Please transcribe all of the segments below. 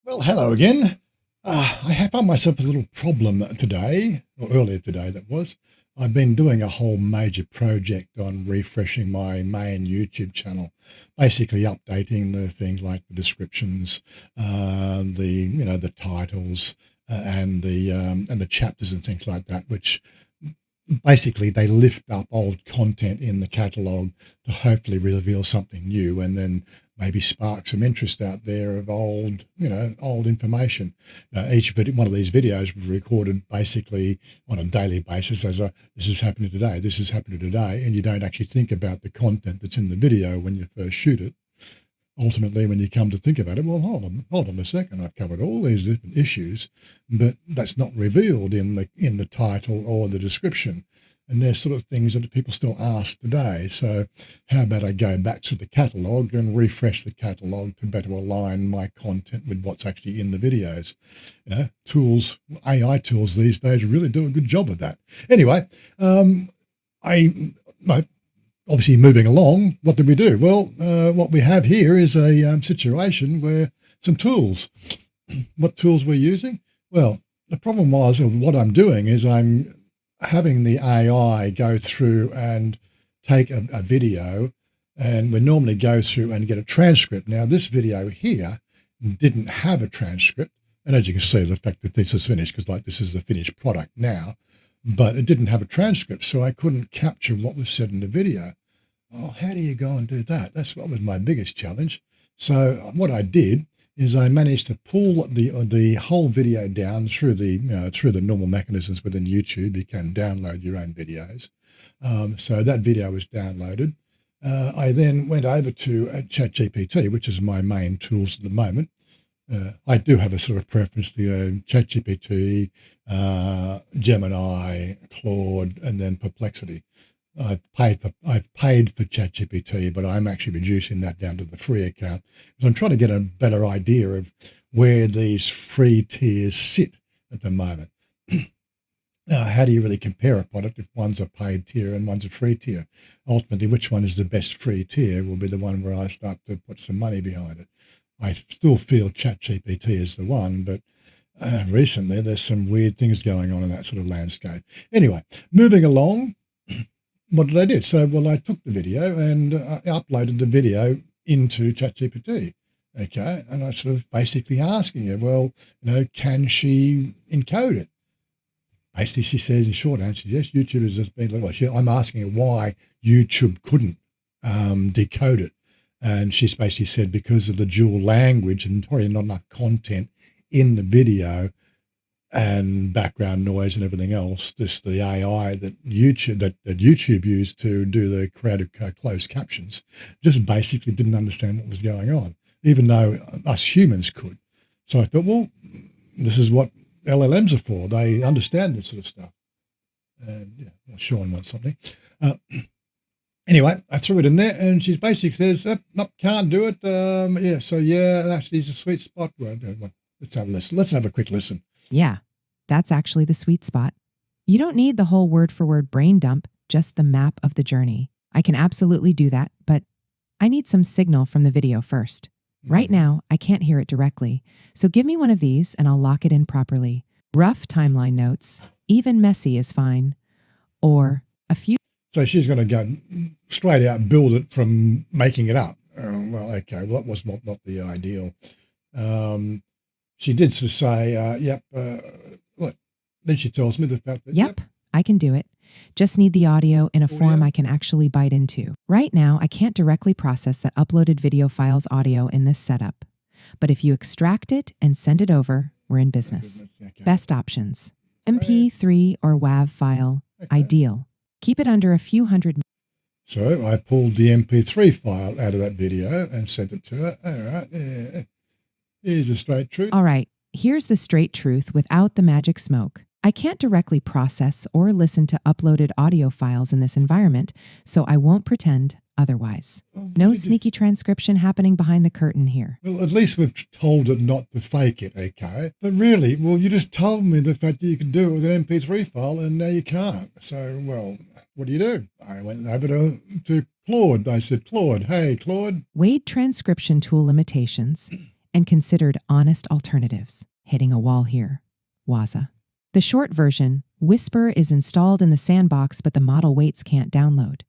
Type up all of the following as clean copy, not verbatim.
Well, hello again. I have found myself a little problem today, or earlier today that was. I've been doing a whole major project on refreshing my main YouTube channel, basically updating the things like the descriptions, the titles, and the chapters and things like that, which basically they lift up old content in the catalogue to hopefully reveal something new and then maybe spark some interest out there of old information. One of these videos was recorded basically on a daily basis as this is happening today, this is happening today, and you don't actually think about the content that's in the video when you first shoot it. Ultimately, when you come to think about it, well, hold on a second. I've covered all these different issues, but that's not revealed in the title or the description. And they're sort of things that people still ask today. So how about I go back to the catalogue and refresh the catalogue to better align my content with what's actually in the videos? AI tools these days really do a good job of that. Anyway, obviously moving along, what did we do? Well, what we have here is a situation where some tools. What tools we're using? Well, the problem was of what I'm doing is I'm having the AI go through and take a video, and we normally go through and get a transcript. Now, this video here didn't have a transcript, and as you can see, the fact that this is finished, because this is the finished product now, but it didn't have a transcript, so I couldn't capture what was said in the video. Oh, how do you go and do that? That's what was my biggest challenge. So what I did is I managed to pull the whole video down through the normal mechanisms within YouTube. You can download your own videos. So that video was downloaded. I then went over to ChatGPT, which is my main tools at the moment. I do have a sort of preference to ChatGPT, Gemini, Claude, and then Perplexity. I've paid for ChatGPT, but I'm actually reducing that down to the free account because I'm trying to get a better idea of where these free tiers sit at the moment. Now, how do you really compare a product if one's a paid tier and one's a free tier? Ultimately, which one is the best free tier will be the one where I start to put some money behind it. I still feel ChatGPT is the one, but recently there's some weird things going on in that sort of landscape. Anyway, moving along. What did I do? So, well, I took the video and I uploaded the video into ChatGPT. Okay. And I sort of basically asking her, well, can she encode it? Basically, she says in short answer, yes, YouTube has just been, I'm asking her why YouTube couldn't decode it. And she's basically said because of the dual language and probably not enough content in the video and background noise and everything else, just the AI that YouTube used to do the creative closed captions just basically didn't understand what was going on, even though us humans could. So I thought, well, this is what LLMs are for. They understand this sort of stuff. And Sean wants something. Anyway, I threw it in there, and she basically says, "Nope, can't do it." Actually, it's a sweet spot. Let's have a listen. Let's have a quick listen. Yeah, that's actually the sweet spot. You don't need the whole word-for-word brain dump, just the map of the journey. I can absolutely do that, but I need some signal from the video first. Right now, I can't hear it directly, so give me one of these and I'll lock it in properly. Rough timeline notes, even messy is fine, or a few... So she's going to go straight out and build it from making it up. That was not the ideal. She did sort of say, look, then she tells me the fact that... Yep, I can do it. Just need the audio in a form I can actually bite into. Right now, I can't directly process that uploaded video file's audio in this setup. But if you extract it and send it over, we're in business. Okay. Best options. MP3 or WAV file, ideal. Keep it under a few hundred... So I pulled the MP3 file out of that video and sent it to her. All right, yeah. Here's the straight truth. All right, here's the straight truth without the magic smoke. I can't directly process or listen to uploaded audio files in this environment, so I won't pretend otherwise. No sneaky transcription happening behind the curtain here. Well, at least we've told it not to fake it, okay? But really, well, you just told me the fact that you could do it with an MP3 file, and now you can't. So, well, what do? I went over to Claude. I said, Claude, hey, Claude. Weighed transcription tool limitations. and considered honest alternatives. Hitting a wall here. Waza. The short version, Whisper is installed in the sandbox, but the model weights can't download.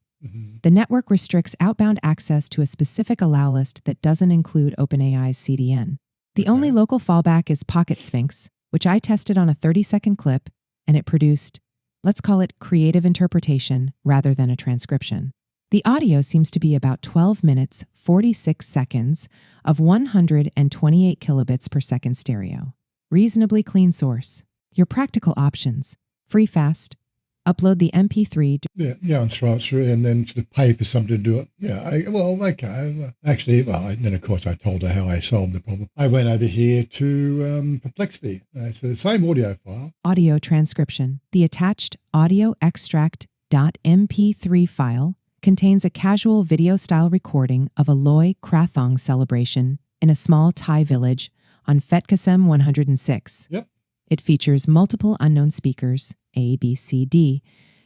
The network restricts outbound access to a specific allow list that doesn't include OpenAI's CDN. The only local fallback is Pocket Sphinx, which I tested on a 30-second clip, and it produced, let's call it creative interpretation rather than a transcription. The audio seems to be about 12 minutes, 46 seconds of 128 kilobits per second stereo. Reasonably clean source. Your practical options: free fast, upload the MP3. And throw it through, and then sort of pay for somebody to do it. Then of course I told her how I solved the problem. I went over here to Perplexity. So the same audio file. Audio transcription. The attached audio extract.mp3 file contains a casual video-style recording of a Loy Krathong celebration in a small Thai village on Fetkasem 106. Yep. It features multiple unknown speakers, A, B, C, D,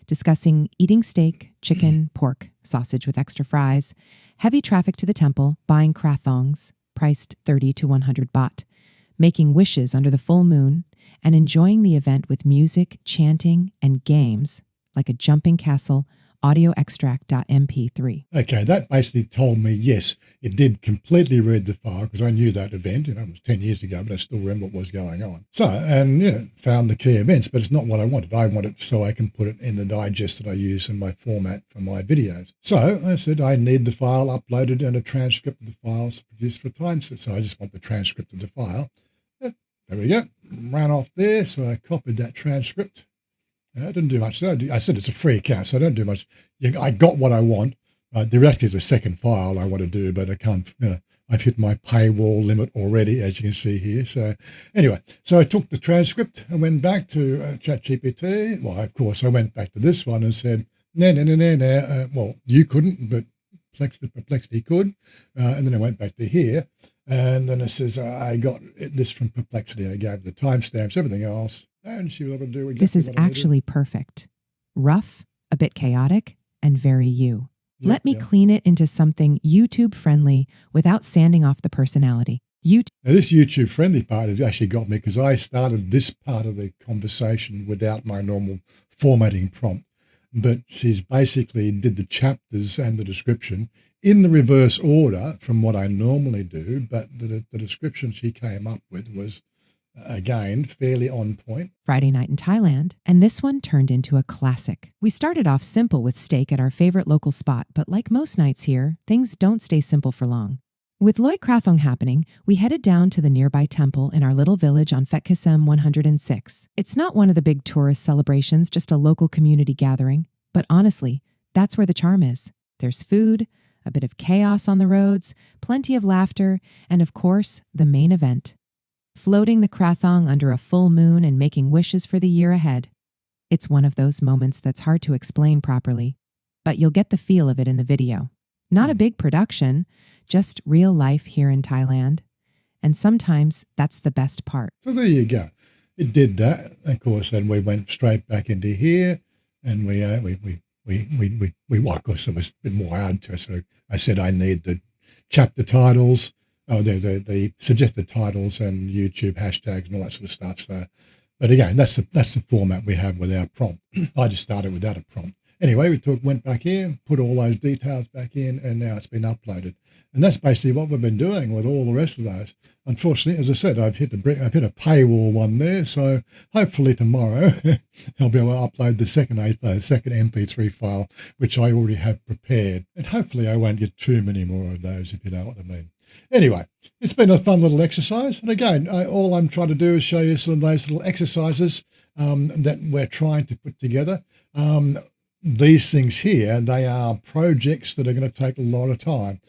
discussing eating steak, chicken, pork, sausage with extra fries, heavy traffic to the temple, buying krathongs, priced 30 to 100 baht, making wishes under the full moon, and enjoying the event with music, chanting, and games, like a jumping castle, audio extract.mp3. Okay, that basically told me, yes, it did completely read the file because I knew that event, it was 10 years ago, but I still remember what was going on. So, and found the key events, but it's not what I wanted. I want it so I can put it in the digest that I use in my format for my videos. So I said I need the file uploaded and a transcript of the files produced for a time set. So I just want the transcript of the file. There we go. Ran off there, so I copied that transcript. I didn't do much. I said it's a free account, so I don't do much. I got what I want. The rest is a second file I want to do, but I can't. I've hit my paywall limit already, as you can see here. So anyway, so I took the transcript and went back to ChatGPT. Well, of course, I went back to this one and said, no. Well, you couldn't, but Perplexity could. And then I went back to here, and then it says, I got this from Perplexity. I gave the timestamps, everything else. And she was able to do exactly This is actually perfect. Rough, a bit chaotic, and very you. Let me clean it into something YouTube friendly without sanding off the personality. Now, this YouTube friendly part has actually got me because I started this part of the conversation without my normal formatting prompt. But she's basically did the chapters and the description in the reverse order from what I normally do. But the description she came up with was, again, fairly on point. Friday night in Thailand, and this one turned into a classic. We started off simple with steak at our favorite local spot, but like most nights here, things don't stay simple for long. With Loy Krathong happening, we headed down to the nearby temple in our little village on Fetkasem 106. It's not one of the big tourist celebrations, just a local community gathering. But honestly, that's where the charm is. There's food, a bit of chaos on the roads, plenty of laughter, and of course, the main event. Floating the krathong under a full moon and making wishes for the year ahead. It's one of those moments that's hard to explain properly, but you'll get the feel of it in the video. Not a big production, just real life here in Thailand. And sometimes that's the best part. So there you go. It did that. Of course, then we went straight back into here, and we of course, it was a bit more hard to us. So I said I need the chapter titles, the suggested titles and YouTube hashtags and all that sort of stuff. So, but again, that's the format we have with our prompt. I just started without a prompt. Anyway, went back here, put all those details back in, and now it's been uploaded. And that's basically what we've been doing with all the rest of those. Unfortunately, as I said, I've hit a paywall one there, so hopefully tomorrow I'll be able to upload the second MP3 file, which I already have prepared. And hopefully I won't get too many more of those, if you know what I mean. Anyway, it's been a fun little exercise. And again, all I'm trying to do is show you some of those little exercises that we're trying to put together. These things here, they are projects that are going to take a lot of time.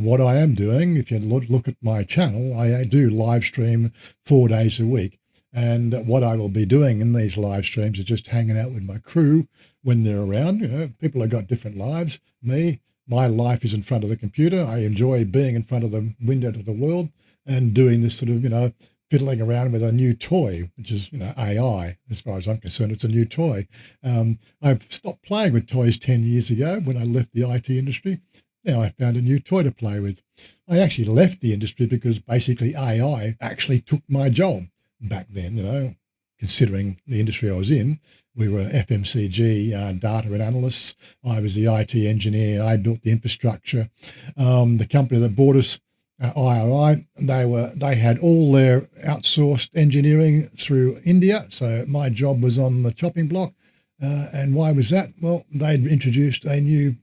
What I am doing, if you look at my channel, I do live stream 4 days a week. And what I will be doing in these live streams is just hanging out with my crew when they're around. People have got different lives. My life is in front of the computer. I enjoy being in front of the window to the world and doing this sort of, fiddling around with a new toy, which is, AI. As far as I'm concerned, it's a new toy. I've stopped playing with toys 10 years ago when I left the IT industry. Now I found a new toy to play with. I actually left the industry because basically AI actually took my job back then, considering the industry I was in. We were FMCG data analysts. I was the IT engineer. I built the infrastructure. The company that bought us, IRI, they had all their outsourced engineering through India. So my job was on the chopping block. And why was that? Well, they'd introduced a new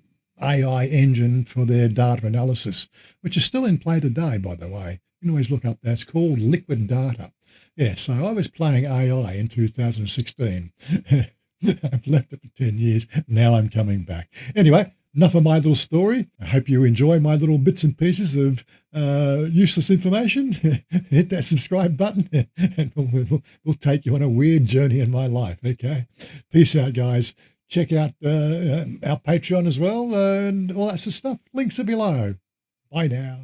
AI engine for their data analysis, which is still in play today, by the way. You can always look up that. It's called Liquid Data. Yeah, so I was playing AI in 2016. I've left it for 10 years. Now I'm coming back. Anyway, enough of my little story. I hope you enjoy my little bits and pieces of useless information. Hit that subscribe button and we'll take you on a weird journey in my life, okay? Peace out, guys. Check out our Patreon as well and all that sort of stuff. Links are below. Bye now.